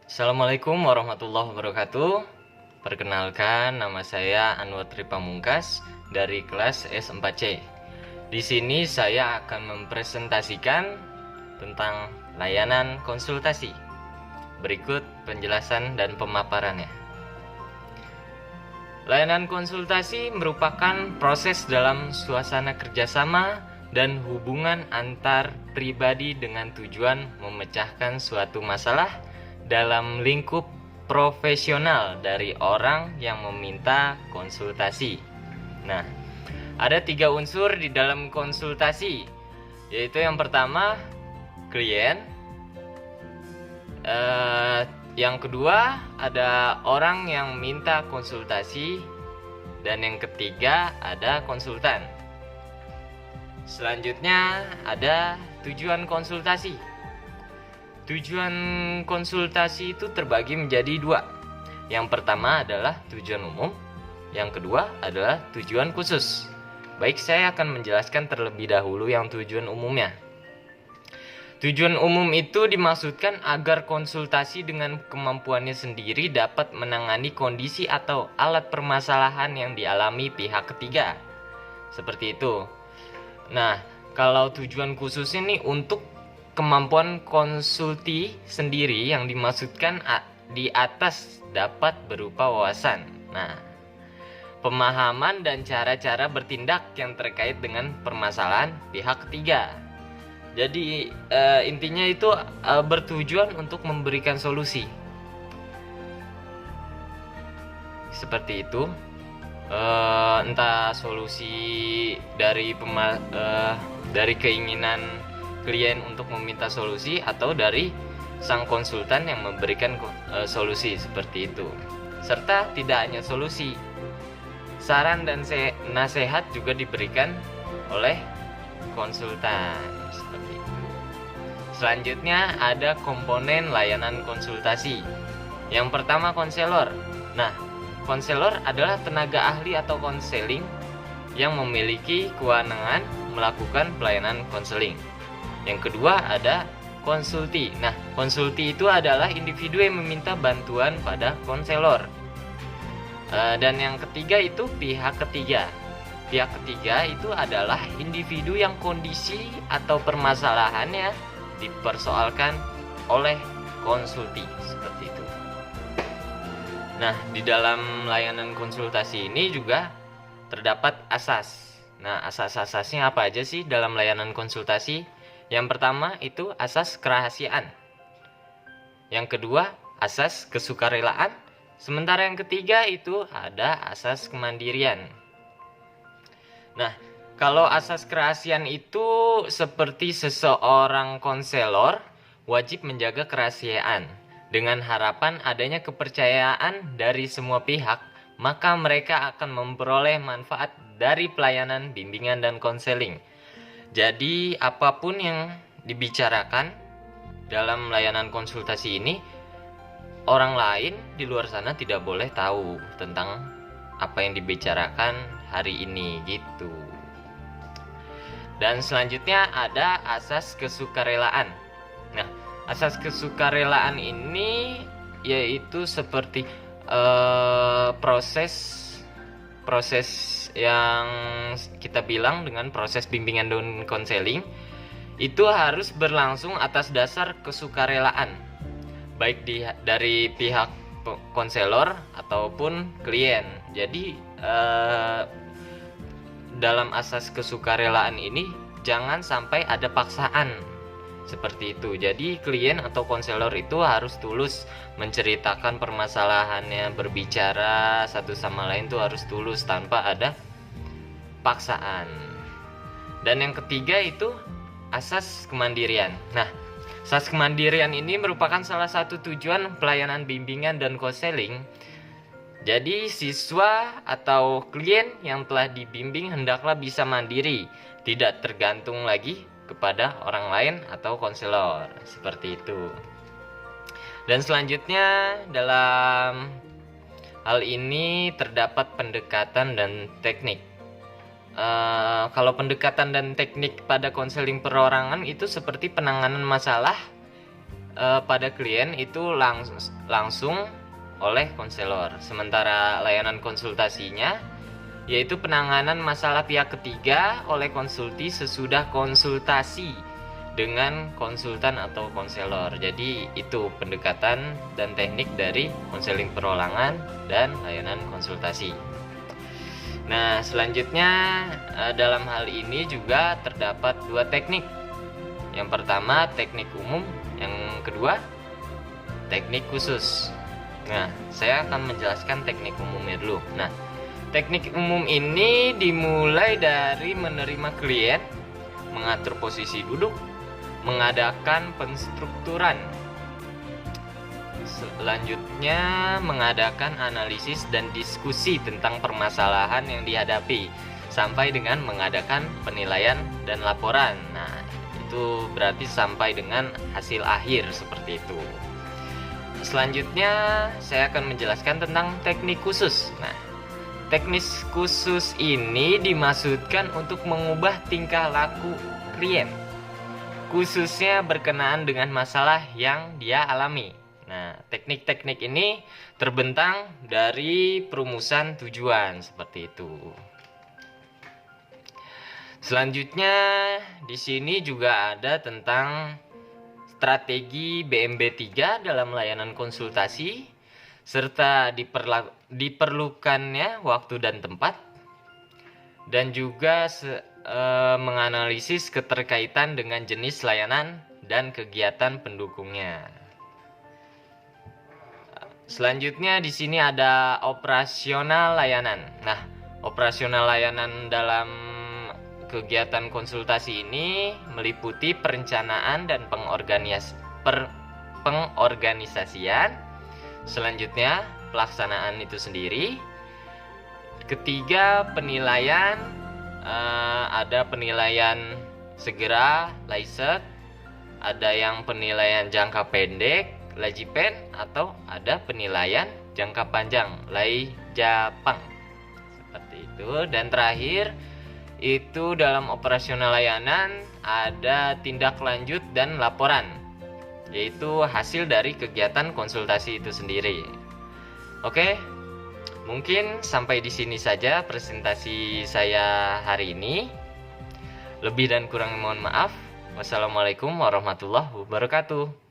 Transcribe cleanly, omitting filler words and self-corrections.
Assalamualaikum warahmatullahi wabarakatuh. Perkenalkan, nama saya Anwar Tripamungkas dari kelas S4C. Di sini saya akan mempresentasikan tentang layanan konsultasi. Berikut penjelasan dan pemaparannya. Layanan konsultasi merupakan proses dalam suasana kerjasama dan hubungan antar pribadi dengan tujuan memecahkan suatu masalah dalam lingkup profesional dari orang yang meminta konsultasi. Nah, ada 3 unsur di dalam konsultasi, yaitu yang pertama klien, yang kedua ada orang yang minta konsultasi, dan yang ketiga ada konsultan. Selanjutnya ada tujuan konsultasi. Tujuan konsultasi itu terbagi menjadi 2. Yang pertama adalah tujuan umum, yang kedua adalah tujuan khusus. Baik, saya akan menjelaskan terlebih dahulu yang tujuan umumnya. Tujuan umum itu dimaksudkan agar konsultasi dengan kemampuannya sendiri dapat menangani kondisi atau alat permasalahan yang dialami pihak ketiga. Seperti itu. Nah, kalau tujuan khusus ini untuk kemampuan konsulti sendiri yang dimaksudkan di atas dapat berupa wawasan. Nah, pemahaman dan cara-cara bertindak yang terkait dengan permasalahan pihak ketiga. Jadi intinya itu bertujuan untuk memberikan solusi. Seperti itu. Entah solusi dari keinginan klien untuk meminta solusi atau dari sang konsultan yang memberikan solusi, seperti itu. Serta tidak hanya solusi, saran dan nasihat juga diberikan oleh konsultan, seperti itu. Selanjutnya ada komponen layanan konsultasi. Yang pertama konselor. Nah, konselor adalah tenaga ahli atau konseling yang memiliki kewenangan melakukan pelayanan konseling. Yang kedua ada konsulti. Nah, konsulti itu adalah individu yang meminta bantuan pada konselor. Dan yang ketiga itu pihak ketiga. Pihak ketiga itu adalah individu yang kondisi atau permasalahannya dipersoalkan oleh konsulti, seperti itu. Nah, di dalam layanan konsultasi ini juga terdapat asas. Nah, asas-asasnya apa aja sih dalam layanan konsultasi? Yang pertama itu asas kerahasiaan. Yang kedua, asas kesukarelaan. Sementara yang ketiga itu ada asas kemandirian. Nah, kalau asas kerahasiaan itu seperti seseorang konselor wajib menjaga kerahasiaan. Dengan harapan adanya kepercayaan dari semua pihak, maka mereka akan memperoleh manfaat dari pelayanan bimbingan dan konseling. Jadi, apapun yang dibicarakan dalam layanan konsultasi ini, orang lain di luar sana tidak boleh tahu tentang apa yang dibicarakan hari ini, gitu. Dan selanjutnya ada asas kesukarelaan. Nah, asas kesukarelaan ini yaitu seperti proses yang kita bilang dengan proses bimbingan dan konseling itu harus berlangsung atas dasar kesukarelaan, baik dari pihak konselor ataupun klien. Jadi dalam asas kesukarelaan ini jangan sampai ada paksaan, seperti itu. Jadi klien atau konselor itu harus tulus menceritakan permasalahannya, berbicara satu sama lain tuh harus tulus tanpa ada paksaan. Dan yang ketiga itu asas kemandirian. Nah, asas kemandirian ini merupakan salah satu tujuan pelayanan bimbingan dan konseling. Jadi siswa atau klien yang telah dibimbing hendaklah bisa mandiri, tidak tergantung lagi kepada orang lain atau konselor, seperti itu. Dan selanjutnya dalam hal ini terdapat pendekatan dan teknik. Kalau pendekatan dan teknik pada konseling perorangan itu seperti penanganan masalah pada klien itu langsung oleh konselor. Sementara layanan konsultasinya yaitu penanganan masalah pihak ketiga oleh konsulti sesudah konsultasi dengan konsultan atau konselor. Jadi itu pendekatan dan teknik dari konseling perorangan dan layanan konsultasi. Nah, selanjutnya dalam hal ini juga terdapat 2 teknik. Yang pertama teknik umum, yang kedua teknik khusus. Nah, saya akan menjelaskan teknik umumnya dulu. Nah, teknik umum ini dimulai dari menerima klien, mengatur posisi duduk, mengadakan penstrukturan. Selanjutnya mengadakan analisis dan diskusi tentang permasalahan yang dihadapi, sampai dengan mengadakan penilaian dan laporan. Nah, itu berarti sampai dengan hasil akhir seperti itu. Selanjutnya saya akan menjelaskan tentang teknik khusus. Nah, teknik khusus ini dimaksudkan untuk mengubah tingkah laku klien, khususnya berkenaan dengan masalah yang dia alami. Nah, teknik-teknik ini terbentang dari perumusan tujuan seperti itu. Selanjutnya di sini juga ada tentang strategi BMB3 dalam layanan konsultasi, serta diperlukannya waktu dan tempat, dan juga menganalisis keterkaitan dengan jenis layanan dan kegiatan pendukungnya. Selanjutnya di sini ada operasional layanan. Nah, operasional layanan dalam kegiatan konsultasi ini meliputi perencanaan dan pengorganisasian. Selanjutnya pelaksanaan itu sendiri. Ketiga, penilaian. Ada penilaian segera, LAISEK. Ada yang penilaian jangka pendek, LAJIPEN, atau ada penilaian jangka panjang, LAIJAPANG. Seperti itu. Dan terakhir, itu dalam operasional layanan ada tindak lanjut dan laporan, yaitu hasil dari kegiatan konsultasi itu sendiri. Oke, mungkin sampai di sini saja presentasi saya hari ini. Lebih dan kurang mohon maaf. Wassalamualaikum warahmatullahi wabarakatuh.